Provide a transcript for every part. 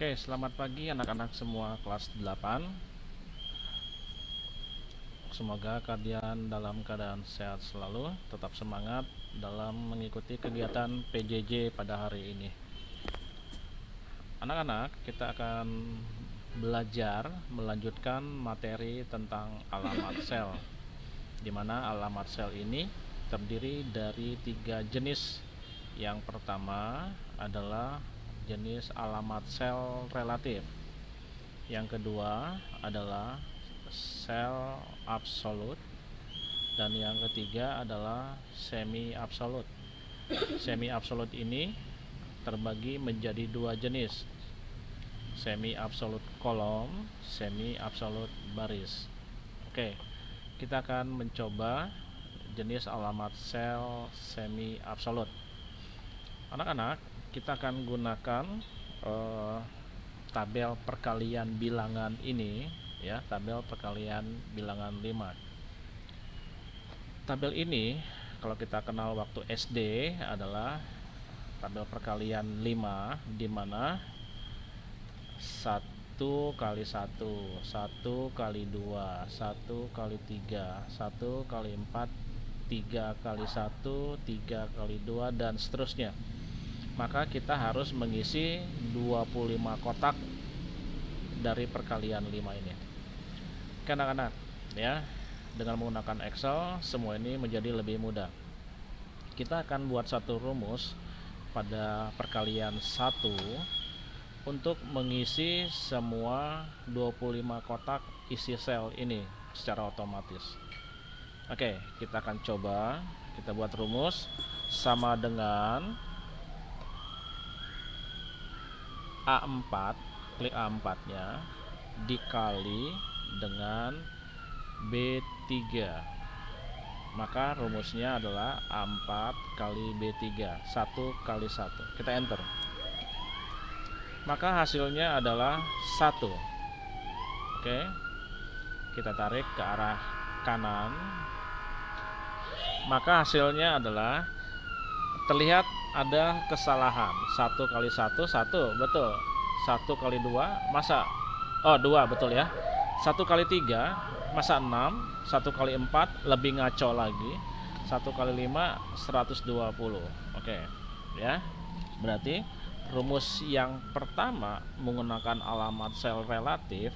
Oke, selamat pagi anak-anak semua kelas 8. Semoga kalian dalam keadaan sehat selalu, tetap semangat dalam mengikuti kegiatan PJJ pada hari ini. Anak-anak, kita akan belajar melanjutkan materi tentang alamat sel, di mana alamat sel ini terdiri dari 3 jenis. Yang pertama adalah jenis alamat sel relatif. Yang kedua adalah sel absolut, dan yang ketiga adalah semi absolut. Semi absolut ini terbagi menjadi 2 jenis, semi absolut kolom, semi absolut baris. Oke, kita akan mencoba jenis alamat sel semi absolut. Anak-anak, kita akan gunakan tabel perkalian bilangan ini ya, tabel perkalian bilangan 5. Tabel ini kalau kita kenal waktu SD adalah tabel perkalian 5, di mana 1 kali 1, 1 kali 2, 1 kali 3, 1 kali 4, 3 kali 1, 3 kali 2, dan seterusnya. Maka kita harus mengisi 25 kotak dari perkalian 5 ini. Oke anak-anak, ya, dengan menggunakan Excel semua ini menjadi lebih mudah. Kita akan buat satu rumus pada perkalian 1 untuk mengisi semua 25 kotak isi sel ini secara otomatis. Oke, kita akan coba. Kita buat rumus sama dengan A4, klik A4 nya dikali dengan B3. Maka rumusnya adalah A4 kali B3, 1 kali 1. Kita enter. Maka hasilnya adalah 1. Oke, kita tarik ke arah kanan. Maka hasilnya adalah terlihat ada kesalahan. 1 kali 1, 1, betul. 1 kali 2, masa 2, betul ya. 1 kali 3, masa 6. 1 kali 4, lebih ngaco lagi. 1 kali 5, 120. Oke, ya. Berarti rumus yang pertama menggunakan alamat sel relatif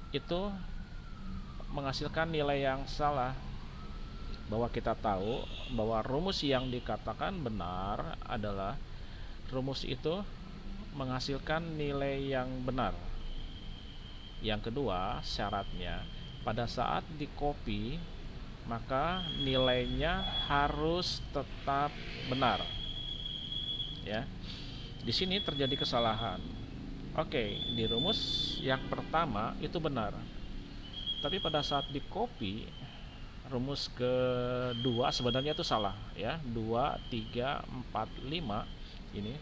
itu menghasilkan nilai yang salah. Bahwa kita tahu bahwa rumus yang dikatakan benar adalah rumus itu menghasilkan nilai yang benar. Yang kedua, syaratnya pada saat di copy maka nilainya harus tetap benar. Ya. Di sini terjadi kesalahan. Oke, di rumus yang pertama itu benar. Tapi pada saat di copy rumus kedua sebenarnya itu salah ya. 2, 3, 4, 5 ini.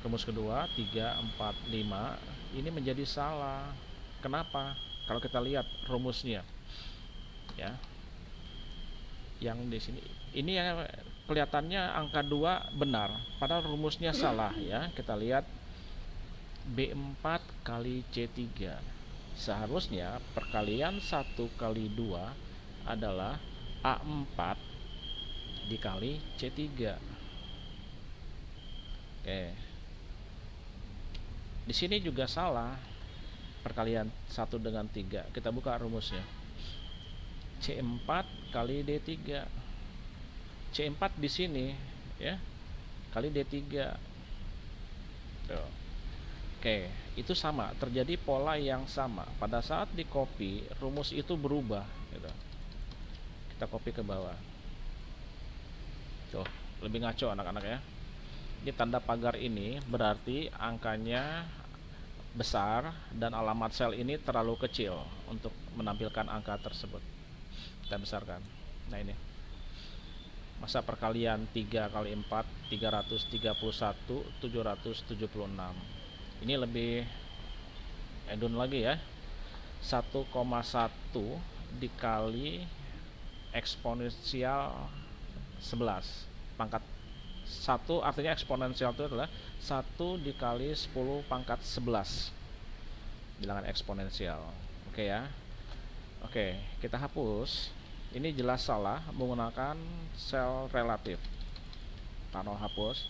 Rumus kedua 3, 4, 5 ini menjadi salah. Kenapa? Kalau kita lihat rumusnya ya. Yang di sini ini yang kelihatannya angka 2 benar, padahal rumusnya salah ya. Kita lihat B4 kali C3. Seharusnya perkalian 1 kali 2 adalah A4 dikali C3. Oke. Di sini juga salah. Perkalian 1 dengan 3. Kita buka rumusnya. C4 kali D3. C4 di sini ya. Kali D3. Tuh. Oke, itu sama, terjadi pola yang sama. Pada saat di copy, rumus itu berubah gitu. Kita copy ke bawah. Tuh, lebih ngaco anak-anak ya. Ini tanda pagar ini berarti angkanya besar dan alamat sel ini terlalu kecil untuk menampilkan angka tersebut. Kita besarkan. Nah ini. Masa perkalian 3 kali 4, 331, 776. Ini lebih edun lagi ya. 1,1 dikali eksponensial 11 pangkat 1 artinya eksponensial itu adalah 1 dikali 10 pangkat 11, bilangan eksponensial. Oke ya. Oke, kita hapus. Ini jelas salah menggunakan sel relatif. Panel hapus.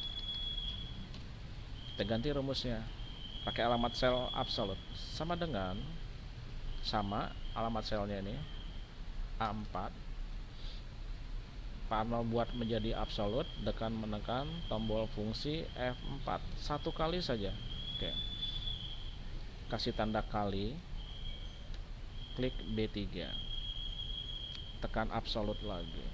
Kita ganti rumusnya pakai alamat sel absolut, sama dengan alamat selnya ini A4. Panel buat menjadi absolut dengan menekan tombol fungsi F4 satu kali saja. Oke, kasih tanda kali, klik B3, tekan absolut lagi.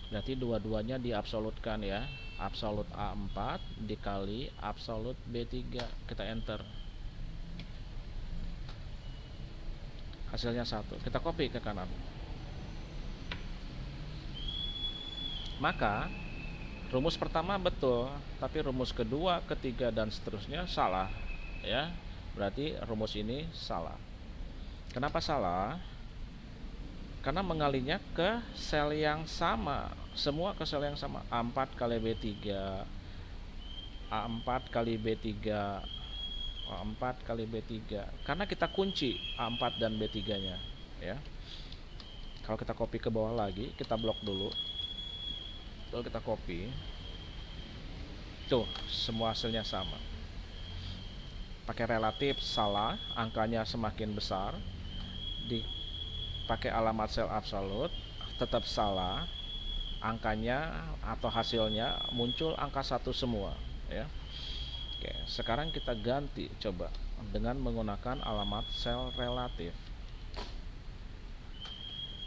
Berarti dua-duanya diabsolutkan ya. Absolut A4 dikali absolut B3. Kita enter. Hasilnya 1. Kita copy ke kanan. Maka rumus pertama betul, tapi rumus kedua, ketiga dan seterusnya salah ya. Berarti rumus ini salah. Kenapa salah? Karena mengalinya ke sel yang sama, semua ke sel yang sama. A4 kali B3, A4 kali B3, A4 kali B3. Karena kita kunci A4 dan B3 nya ya. Kalau kita copy ke bawah lagi, kita blok dulu, lalu kita copy. Tuh, semua hasilnya sama. Pakai relatif salah, angkanya semakin besar. Pakai alamat sel absolut tetap salah, angkanya atau hasilnya muncul angka 1 semua ya. Oke, sekarang kita ganti coba dengan menggunakan alamat sel relatif.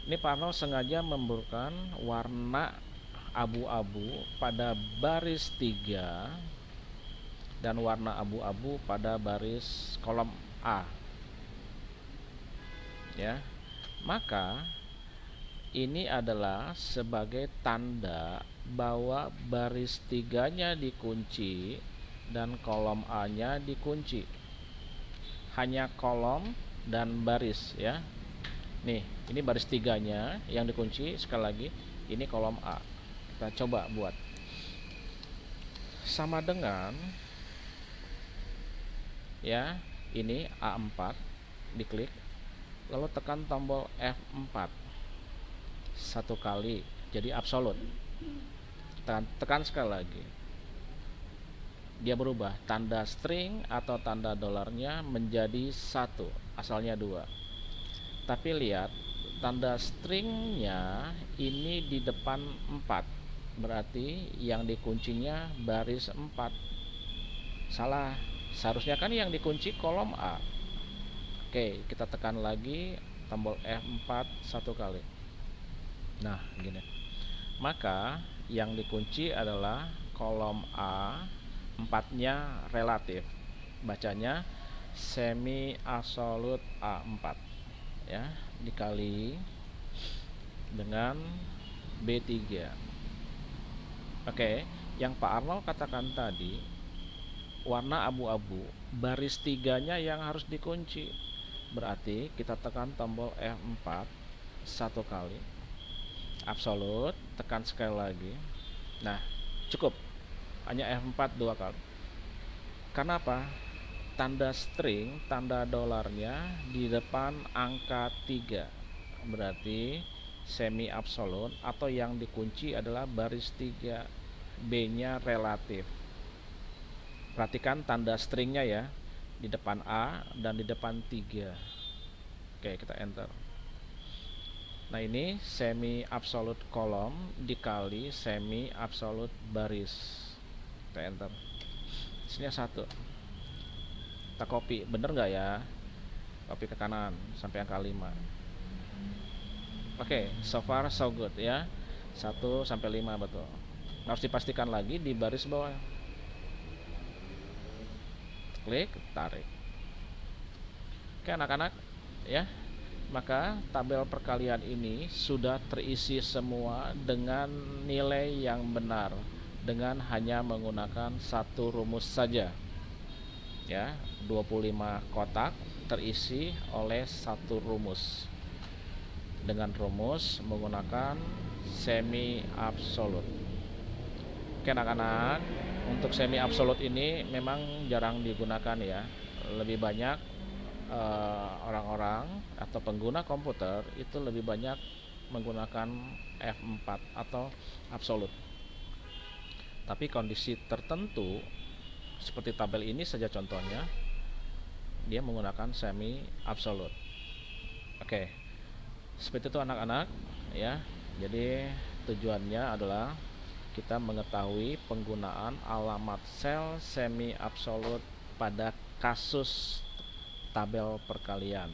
Ini panel sengaja memberikan warna abu-abu pada baris 3 dan warna abu-abu pada baris kolom A ya. Maka ini adalah sebagai tanda bahwa baris 3-nya dikunci dan kolom A-nya dikunci. Hanya kolom dan baris ya. Nih, ini baris 3-nya yang dikunci. Sekali lagi, ini kolom A. Kita coba buat. Sama dengan ya, ini A4, diklik, lalu tekan tombol F4 satu kali, jadi absolut. Tekan sekali lagi, dia berubah, tanda string atau tanda dolarnya menjadi 1, asalnya 2. Tapi lihat, tanda stringnya ini di depan 4, berarti yang dikuncinya baris 4. Salah, seharusnya kan yang dikunci kolom A. Oke, kita tekan lagi tombol F4 satu kali. Nah, gini. Maka yang dikunci adalah kolom A, 4-nya relatif. Bacanya semi absolut A4 ya, dikali dengan B3. Oke, yang Pak Arnold katakan tadi, warna abu-abu, baris 3-nya yang harus dikunci. Berarti kita tekan tombol F4 satu kali, absolut, tekan sekali lagi. Nah, cukup, hanya F4 2 kali. Karena apa? Tanda string, tanda dolarnya di depan angka 3, berarti semi absolut atau yang dikunci adalah baris 3, B-nya relatif. Perhatikan tanda stringnya ya, di depan A dan di depan 3. Oke, kita enter. Nah, ini semi absolut kolom dikali semi absolut baris. Kita enter. Sini 1. Kita copy, bener nggak ya? Copy ke kanan sampai angka 5. Oke, so far so good ya. 1 sampai 5 betul. Harus dipastikan lagi di baris bawah. Klik, tarik. Oke anak-anak ya, maka tabel perkalian ini sudah terisi semua dengan nilai yang benar, dengan hanya menggunakan satu rumus saja ya. 25 kotak terisi oleh satu rumus, dengan rumus menggunakan semi absolut. Oke anak-anak, untuk semi absolut ini memang jarang digunakan ya. Lebih banyak orang-orang atau pengguna komputer itu lebih banyak menggunakan F4 atau absolut. Tapi kondisi tertentu seperti tabel ini saja contohnya, dia menggunakan semi absolut. Oke, seperti itu anak-anak ya. Jadi tujuannya adalah kita mengetahui penggunaan alamat sel semi absolut pada kasus tabel perkalian.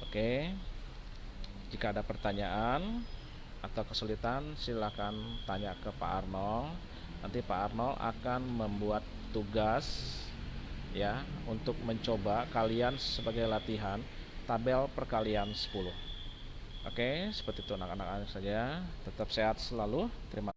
Oke, jika ada pertanyaan atau kesulitan silakan tanya ke Pak Arnold. Nanti Pak Arnold akan membuat tugas ya untuk mencoba kalian sebagai latihan tabel perkalian 10. Oke, seperti itu anak-anak saja. Tetap sehat selalu. Terima